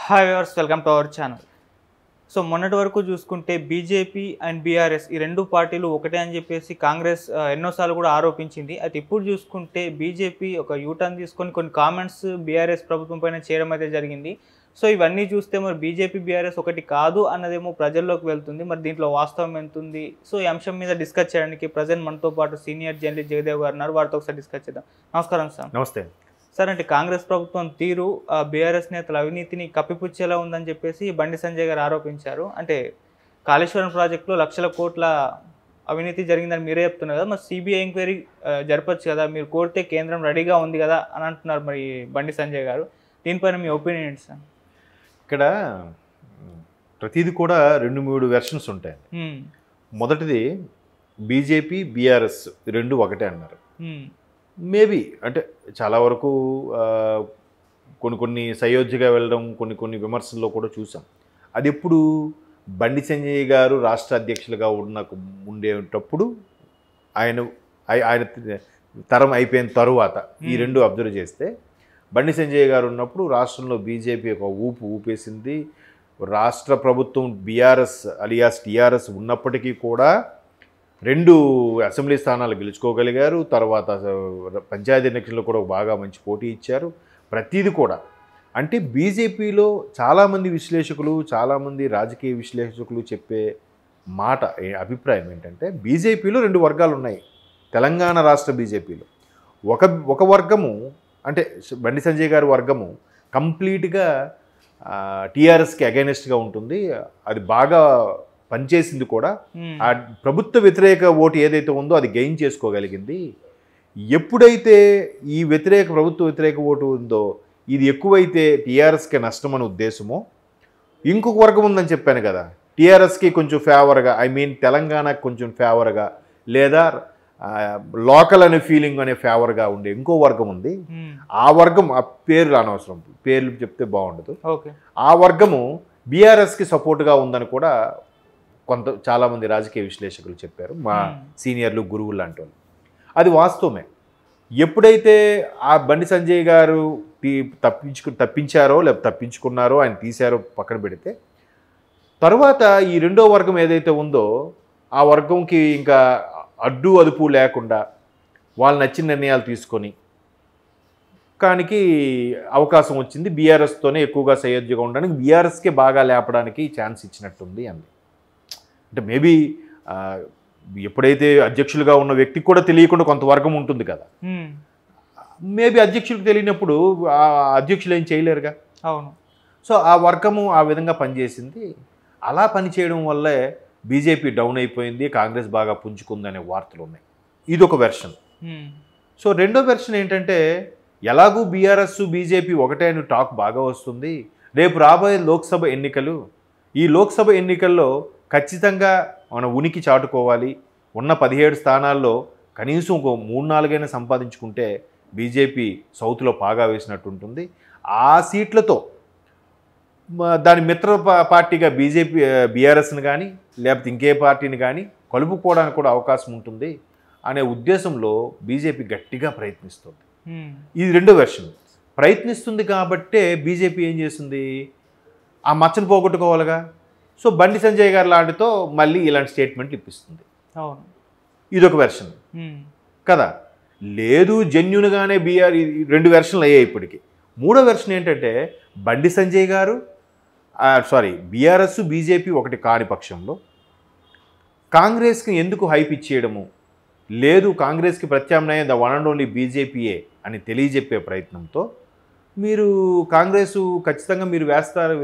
Hi viewers, welcome to our channel. So మొన్నటి వరకు చూసుకుంటే బీజేపీ అండ్ బీఆర్ఎస్ ఈ రెండు పార్టీలు ఒకటే అని చెప్పేసి కాంగ్రెస్ ఎన్నోసార్లు కూడా ఆరోపించింది. అయితే ఇప్పుడు చూసుకుంటే బీజేపీ ఒక యూటర్న్ తీసుకొని కొన్ని కామెంట్స్ బీఆర్ఎస్ ప్రభుత్వం పైన చేయడం అయితే జరిగింది. సో ఇవన్నీ చూస్తే మరి బీజేపీ బీఆర్ఎస్ ఒకటి కాదు అన్నదేమో ప్రజల్లోకి వెళ్తుంది. మరి దీంట్లో వాస్తవం ఎంత ఉంది? సో ఈ అంశం మీద డిస్కస్ చేయడానికి ప్రజెంట్ మనతో పాటు సీనియర్ జర్నలిస్ట్ జగదేవ్ గారు ఉన్నారు. వారితో ఒకసారి డిస్కస్ చేద్దాం. నమస్కారం సార్. నమస్తే సార్, అంటే కాంగ్రెస్ ప్రభుత్వం తీరు బీఆర్ఎస్ నేతల అవినీతిని కప్పిపుచ్చేలా ఉందని చెప్పేసి బండి సంజయ్ గారు ఆరోపించారు. అంటే కాళేశ్వరం ప్రాజెక్టులో లక్షల కోట్ల అవినీతి జరిగిందని మీరే చెప్తున్నారు కదా, మరి సిబిఐ ఎంక్వైరీ జరపచ్చు కదా, మీరు కోరితే కేంద్రం రెడీగా ఉంది కదా అని అంటున్నారు మరి బండి సంజయ్ గారు. దీనిపైన మీ ఒపీనియన్ ఏంటి సార్? ఇక్కడ ప్రతిదీ కూడా 2-3 వెర్షన్స్ ఉంటాయి. మొదటిది బీజేపీ బీఆర్ఎస్ రెండు ఒకటే అన్నారు. మేబీ అంటే చాలా వరకు కొన్ని సయోధ్యగా వెళ్ళడం, కొన్ని విమర్శల్లో కూడా చూసాం. అది ఎప్పుడు బండి సంజయ్ గారు రాష్ట్ర అధ్యక్షులుగా ఉండేటప్పుడు ఆయన తరం అయిపోయిన తరువాత ఈ రెండు అబ్జర్వ్ చేస్తే, బండి సంజయ్ గారు ఉన్నప్పుడు రాష్ట్రంలో బీజేపీ ఒక ఊపేసింది. రాష్ట్ర ప్రభుత్వం బీఆర్ఎస్ అలియాస్ టీఆర్ఎస్ ఉన్నప్పటికీ కూడా 2 అసెంబ్లీ స్థానాలు గెలుచుకోగలిగారు. తర్వాత పంచాయతీ ఎన్నికల్లో కూడా బాగా మంచి పోటీ ఇచ్చారు. ప్రతిదీ కూడా అంటే బీజేపీలో చాలామంది విశ్లేషకులు, చాలామంది రాజకీయ విశ్లేషకులు చెప్పే అభిప్రాయం ఏంటంటే, బీజేపీలో 2 వర్గాలు ఉన్నాయి. తెలంగాణ రాష్ట్ర బీజేపీలో ఒక వర్గము అంటే బండి సంజయ్ గారి వర్గము కంప్లీట్గా టీఆర్ఎస్కి అగైనెస్ట్గా ఉంటుంది. అది బాగా పనిచేసింది కూడా. ఆ ప్రభుత్వ వ్యతిరేక ఓటు ఏదైతే ఉందో అది గెయిన్ చేసుకోగలిగింది. ఎప్పుడైతే ఈ ప్రభుత్వ వ్యతిరేక ఓటు ఉందో ఇది ఎక్కువైతే టీఆర్ఎస్కి నష్టం అనే ఉద్దేశమో, ఇంకొక వర్గం ఉందని చెప్పాను కదా, టీఆర్ఎస్కి కొంచెం ఫేవర్గా, తెలంగాణకి కొంచెం ఫేవర్గా, లేదా లోకల్ అనే ఫీలింగ్ అనే ఫేవర్గా ఉండే ఇంకో వర్గం ఉంది. ఆ వర్గం, ఆ పేర్లు అనవసరం, పేర్లు చెప్తే బాగుండదు. ఆ వర్గము బీఆర్ఎస్కి సపోర్ట్గా ఉందని కూడా చాలామంది రాజకీయ విశ్లేషకులు చెప్పారు, మా సీనియర్లు, గురువులు లాంటి వాళ్ళు. అది వాస్తవమే. ఎప్పుడైతే ఆ బండి సంజయ్ గారు తప్పించారో లేకపోతే తప్పించుకున్నారో, ఆయన తీశారో పక్కన పెడితే, తర్వాత ఈ రెండో వర్గం ఏదైతే ఉందో ఆ వర్గంకి ఇంకా అడ్డు అదుపు లేకుండా వాళ్ళు నచ్చిన నిర్ణయాలు తీసుకొని కానికి అవకాశం వచ్చింది. బీఆర్ఎస్తోనే ఎక్కువగా సయోధ్యగా ఉండడానికి, బీఆర్ఎస్కే బాగా లేపడానికి ఛాన్స్ ఇచ్చినట్టుంది అంది. అంటే మేబీ ఎప్పుడైతే అధ్యక్షులుగా ఉన్న వ్యక్తికి కూడా తెలియకుండా కొంత వర్గం ఉంటుంది కదా, మేబీ అధ్యక్షులకు తెలియనప్పుడు ఆ అధ్యక్షులు ఏం చేయలేరుగా. అవును. సో ఆ వర్గము ఆ విధంగా పనిచేసింది. అలా పనిచేయడం వల్లే బీజేపీ డౌన్ అయిపోయింది, కాంగ్రెస్ బాగా పుంజుకుందనే వార్తలు ఉన్నాయి. ఇది ఒక వెర్షన్. సో రెండో వెర్షన్ ఏంటంటే, ఎలాగూ బీఆర్ఎస్ బీజేపీ ఒకటే అని టాక్ బాగా వస్తుంది. రేపు రాబోయే లోక్సభ ఎన్నికలు, ఈ లోక్సభ ఎన్నికల్లో ఖచ్చితంగా మన ఉనికి చాటుకోవాలి. ఉన్న 17 స్థానాల్లో కనీసం ఒక 3-4 సంపాదించుకుంటే బీజేపీ సౌత్లో పాగా వేసినట్టు ఉంటుంది. ఆ సీట్లతో దాని మిత్ర పార్టీగా బీఆర్ఎస్ని కానీ లేకపోతే ఇంకే పార్టీని కానీ కలుపుకోవడానికి కూడా అవకాశం ఉంటుంది అనే ఉద్దేశంలో బీజేపీ గట్టిగా ప్రయత్నిస్తుంది. ఇది రెండో వెర్షన్. ప్రయత్నిస్తుంది కాబట్టే బీజేపీ ఏం చేస్తుంది, ఆ మచ్చను పోగొట్టుకోవాలిగా. సో బండి సంజయ్ గారు లాంటితో మళ్ళీ ఇలాంటి స్టేట్మెంట్లు ఇప్పిస్తుంది. ఇదొక వెర్షన్ కదా. లేదు, జెన్యున్గానే రెండు వెర్షన్లు అయ్యాయి ఇప్పటికి. మూడో వెర్షన్ ఏంటంటే, బండి సంజయ్ గారు బీఆర్ఎస్ బీజేపీ ఒకటి కాని పక్షంలో కాంగ్రెస్కి ఎందుకు హైప్ ఇచ్చేయడము లేదు, కాంగ్రెస్కి ప్రత్యామ్నాయం ద వన్ అండ్ ఓన్లీ బీజేపీయే అని తెలియజెప్పే ప్రయత్నంతో మీరు కాంగ్రెస్ ఖచ్చితంగా మీరు వేస్తారు,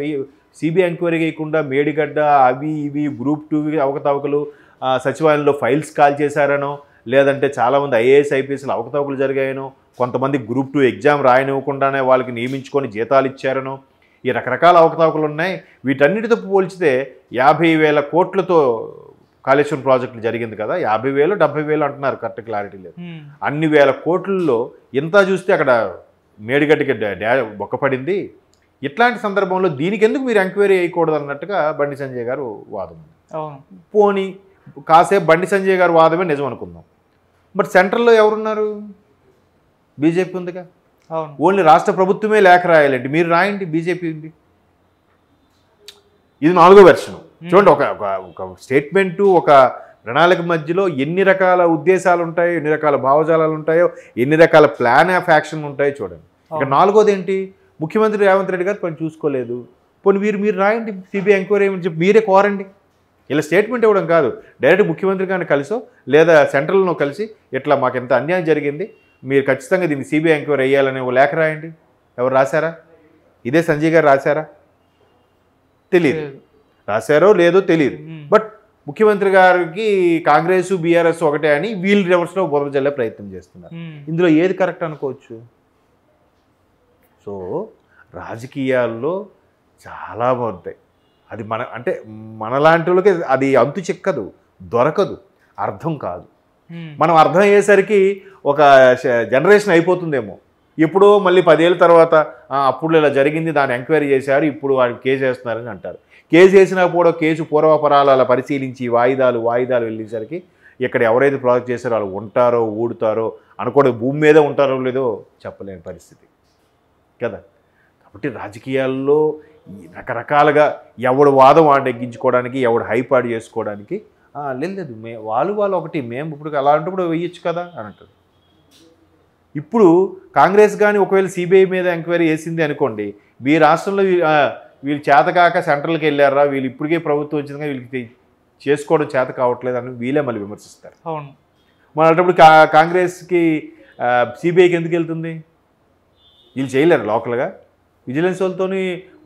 సిబిఐ ఎంక్వైరీ చేయకుండా మేడిగడ్డ అవి ఇవి గ్రూప్ 2 అవకతవకలు, సచివాలయంలో ఫైల్స్ కాల్ చేశారనో, లేదంటే చాలామంది ఐఏఎస్ ఐపీఎస్లు అవకతవకలు జరిగాయనో, కొంతమంది గ్రూప్ 2 ఎగ్జామ్ రాయనివ్వకుండానే వాళ్ళకి నియమించుకొని జీతాలు ఇచ్చారనో, ఈ రకరకాల అవకతవకలు ఉన్నాయి. వీటన్నిటితో పోల్చితే 50,000 కోట్లతో కాళేశ్వరం ప్రాజెక్టులు జరిగింది కదా, 50,000 70,000 అంటున్నారు, కరెక్ట్ క్లారిటీ లేదు. అన్ని వేల కోట్లలో ఇంత చూస్తే అక్కడ మేడిగడ్డకి బొక్కపడింది. ఇట్లాంటి సందర్భంలో దీనికి ఎందుకు మీరు ఎంక్వైరీ చేయకూడదు అన్నట్టుగా బండి సంజయ్ గారు వాదం. పోనీ కాసేపు బండి సంజయ్ గారు వాదమే నిజం అనుకుందాం. బట్ సెంట్రల్లో ఎవరున్నారు? బీజేపీ ఉందిగా. ఓన్లీ రాష్ట్ర ప్రభుత్వమే లేఖ రాయాలండి, మీరు రాయండి బీజేపీ ఉంది. ఇది 4వ వెర్షన్. చూడండి, ఒక స్టేట్మెంటు, ఒక ప్రణాళిక మధ్యలో ఎన్ని రకాల ఉద్దేశాలు ఉంటాయో, ఎన్ని రకాల భావజాలాలు ఉంటాయో, ఎన్ని రకాల ప్లాన్ ఆఫ్ యాక్షన్ ఉంటాయో చూడండి. ఇక 4వది ఏంటి, ముఖ్యమంత్రి రేవంత్ రెడ్డి గారు పని చూసుకోలేదు, పోనీ మీరు రాయండి సిబిఐ ఎంక్వైరీ అని చెప్పి మీరే కోరండి. ఇలా స్టేట్మెంట్ ఇవ్వడం కాదు, డైరెక్ట్ ముఖ్యమంత్రి గారిని కలిసో లేదా సెంట్రల్ను కలిసి ఇట్లా మాకు ఎంత అన్యాయం జరిగింది, మీరు ఖచ్చితంగా దీన్ని సిబిఐ ఎంక్వైరీ వేయాలని ఓ లేఖ రాయండి. ఎవరు రాశారా? ఇదే సంజయ్ గారు రాశారా? తెలియదు. రాశారో లేదో తెలియదు. బట్ ముఖ్యమంత్రి గారికి కాంగ్రెస్ బీఆర్ఎస్ ఒకటే అని వీళ్ళు రివర్స్లో బురద జల్లే ప్రయత్నం చేస్తున్నారు. ఇందులో ఏది కరెక్ట్ అనుకోవచ్చు? సో రాజకీయాల్లో చాలా బాగుంటాయి. అది అంటే మనలాంటి వాళ్ళకి అది అంతు చిక్కదు, దొరకదు, అర్థం కాదు. మనం అర్థం అయ్యేసరికి ఒక జనరేషన్ అయిపోతుందేమో. ఎప్పుడో మళ్ళీ 10 ఏళ్ళ తర్వాత అప్పుడు ఇలా జరిగింది, దాన్ని ఎంక్వైరీ చేశారు, ఇప్పుడు వాడికి కేసు వేస్తున్నారని అంటారు. కేసు వేసినా కూడా కేసు పూర్వపరాలు అలా పరిశీలించి వాయిదాలు వెళ్ళేసరికి ఇక్కడ ఎవరైతే ప్రాజెక్ట్ చేశారో వాళ్ళు ఉంటారో ఊడుతారో అనుకోవడం, భూమి మీద ఉంటారో లేదో చెప్పలేని పరిస్థితి కదా. కాబట్టి రాజకీయాల్లో రకరకాలుగా ఎవడు వాదం వాడిని ఎగ్గించుకోవడానికి, ఎవడు హైపాడు చేసుకోవడానికి లేదు. వాళ్ళు ఒకటి, మేము ఇప్పుడు అలాంటప్పుడు వేయచ్చు కదా అని అంటారు. ఇప్పుడు కాంగ్రెస్ కానీ ఒకవేళ సిబిఐ మీద ఎంక్వైరీ వేసింది అనుకోండి, మీ రాష్ట్రంలో వీళ్ళు చేతకాక సెంట్రల్కి వెళ్ళారా, వీళ్ళు ఇప్పటికే ప్రభుత్వం వచ్చిందిగా వీళ్ళకి చేసుకోవడం చేత కావట్లేదు అని వీళ్ళే మళ్ళీ విమర్శిస్తారు. అవును, మన అన్నప్పుడు కాంగ్రెస్కి సిబిఐకి ఎందుకు వెళ్తుంది? వీళ్ళు చేయలేరు లోకల్గా, విజిలెన్స్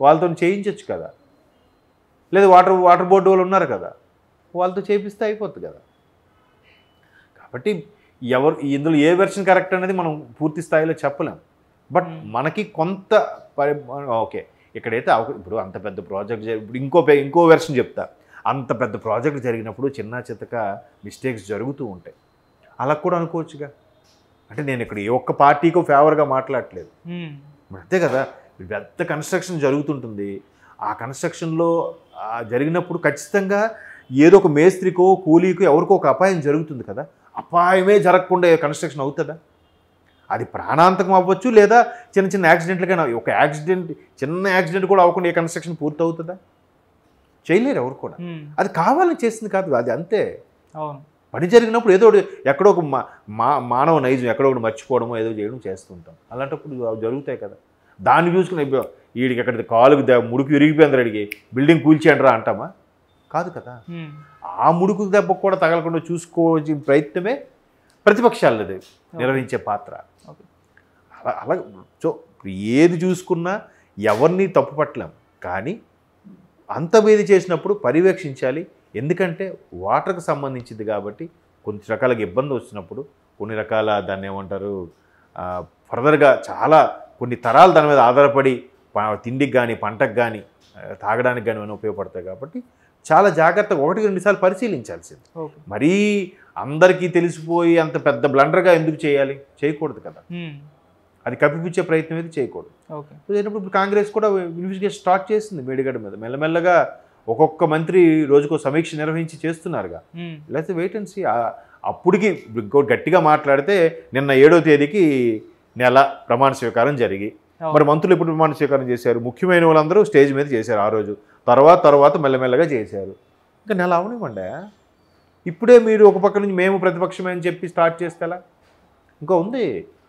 వాళ్ళతో చేయించవచ్చు కదా, లేదా వాటర్ బోర్డు వాళ్ళు ఉన్నారు కదా, వాళ్ళతో చేపిస్తే అయిపోతుంది కదా. కాబట్టి ఇందులో ఏ వెర్షన్ కరెక్ట్ అనేది మనం పూర్తి స్థాయిలో చెప్పలేం. బట్ మనకి కొంత ఓకే, ఇక్కడైతే ఇప్పుడు అంత పెద్ద ప్రాజెక్ట్ ఇప్పుడు ఇంకో వెర్షన్ చెప్తా. అంత పెద్ద ప్రాజెక్ట్ జరిగినప్పుడు చిన్న చితక మిస్టేక్స్ జరుగుతూ ఉంటాయి. అలా కూడా అనుకోవచ్చుగా. అంటే నేను ఇక్కడ ఏ ఒక్క పార్టీకో ఫేవర్గా మాట్లాడట్లేదు, అంతే కదా. పెద్ద కన్స్ట్రక్షన్ జరుగుతుంటుంది, ఆ కన్స్ట్రక్షన్లో జరిగినప్పుడు ఖచ్చితంగా ఏదో ఒక మేస్త్రికో కూలీకో ఎవరికో ఒక అపాయం జరుగుతుంది కదా. అపాయమే జరగకుండా కన్స్ట్రక్షన్ అవుతుందా? అది ప్రాణాంతకం అవ్వచ్చు, లేదా చిన్న యాక్సిడెంట్లకైనా. ఒక చిన్న యాక్సిడెంట్ కూడా అవ్వకుండా ఏ కన్స్ట్రక్షన్ పూర్తి అవుతుందా? చేయలేరు ఎవరు కూడా. అది కావాలని చేసింది కాదు, అది అంతే. పని జరిగినప్పుడు ఏదో ఎక్కడో ఒక మానవ నైజం ఎక్కడో ఒకటి మర్చిపోవడమో ఏదో చేయడం చేస్తుంటాం. అలాంటప్పుడు జరుగుతాయి కదా. దాన్ని చూసుకుని వీడికి ఎక్కడ కాలుకి ముడుకు విరిగిపోయింది, అడిగి బిల్డింగ్ కూల్చేయండి రా అంటామా? కాదు కదా. ఆ ముడుకు దెబ్బ కూడా తగలకుండా చూసుకోవాల్సిన ప్రయత్నమే ప్రతిపక్షాలది నిర్వహించే పాత్ర. అలా సో ఏది చూసుకున్నా ఎవరిని తప్పు పట్టలేం, కానీ అంతమేది చేసినప్పుడు పర్యవేక్షించాలి. ఎందుకంటే వాటర్కి సంబంధించింది కాబట్టి కొన్ని రకాల ఇబ్బంది వచ్చినప్పుడు కొన్ని రకాల దాన్ని ఏమంటారు ఫర్దర్గా చాలా కొన్ని తరాలు దాని మీద ఆధారపడి తిండికి కానీ పంటకు కానీ తాగడానికి కానీ ఏమైనా ఉపయోగపడతాయి. కాబట్టి చాలా జాగ్రత్తగా 1-2 సార్లు పరిశీలించాల్సింది. మరీ అందరికీ తెలిసిపోయి అంత పెద్ద బ్లండర్గా ఎందుకు చేయాలి? చేయకూడదు కదా. అది కప్పిపుచ్చే ప్రయత్నం అయితే చేయకూడదు. ఇప్పుడు కాంగ్రెస్ కూడా ఇన్వెస్టిగేషన్ స్టార్ట్ చేసింది మేడిగడ్డ మీద. మెల్లమెల్లగా ఒక్కొక్క మంత్రి రోజుకో సమీక్ష నిర్వహించి చేస్తున్నారుగా. లేకపోతే వెయిట్ అండ్ సీ. అప్పటికి గట్టిగా మాట్లాడితే నిన్న 7వ తేదీకి నెల ప్రమాణ స్వీకారం జరిగి, మరి మంత్రులు ఎప్పుడు ప్రమాణ స్వీకారం చేశారు? ముఖ్యమైన వాళ్ళందరూ స్టేజ్ మీద చేశారు ఆ రోజు. తర్వాత మెల్లమెల్లగా చేశారు. ఇంకా నెల అవనివ్వండి. ఇప్పుడే మీరు ఒక పక్క నుంచి మేము ప్రతిపక్షమే అని చెప్పి స్టార్ట్ చేస్తేలా? ఇంకా ఉంది,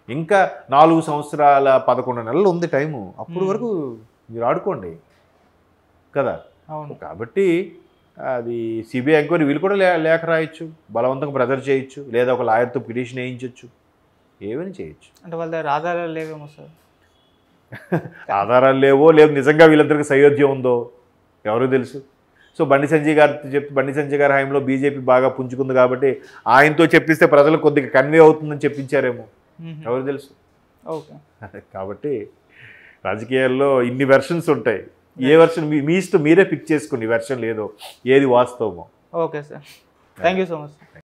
ఇంకా 4 సంవత్సరాల 11 నెలలు ఉంది టైము. అప్పుడు వరకు మీరు ఆడుకోండి కదా. కాబట్టి అది సిబిఐ ఎంక్వైరీ వీళ్ళు కూడా లేఖ రాయొచ్చు, బలవంతంగా ప్రెజర్ చేయొచ్చు, లేదా ఒక లాయర్తో పిటిషన్ వేయించవచ్చు, ఏమైనా చేయొచ్చు. అంటే వాళ్ళ దగ్గర ఆధారాలు లేవేమో సార్. ఆధారాలు లేవో, లేదు నిజంగా వీళ్ళందరికీ సయోధ్యం ఉందో ఎవరికి తెలుసు. సో బండి సంజయ్ గారి హయాంలో బీజేపీ బాగా పుంజుకుంది కాబట్టి ఆయనతో చెప్పిస్తే ప్రజలు కొద్దిగా కన్వే అవుతుందని చెప్పించారేమో, ఎవరు తెలుసు. కాబట్టి రాజకీయాల్లో ఇన్ని వెర్షన్స్ ఉంటాయి. ఏ వెర్షన్ మీ ఇష్టం, మీరే పిక్ చేసుకోండి వెర్షన్ లేదో ఏది వాస్తవమో. Okay sir, thank you so much.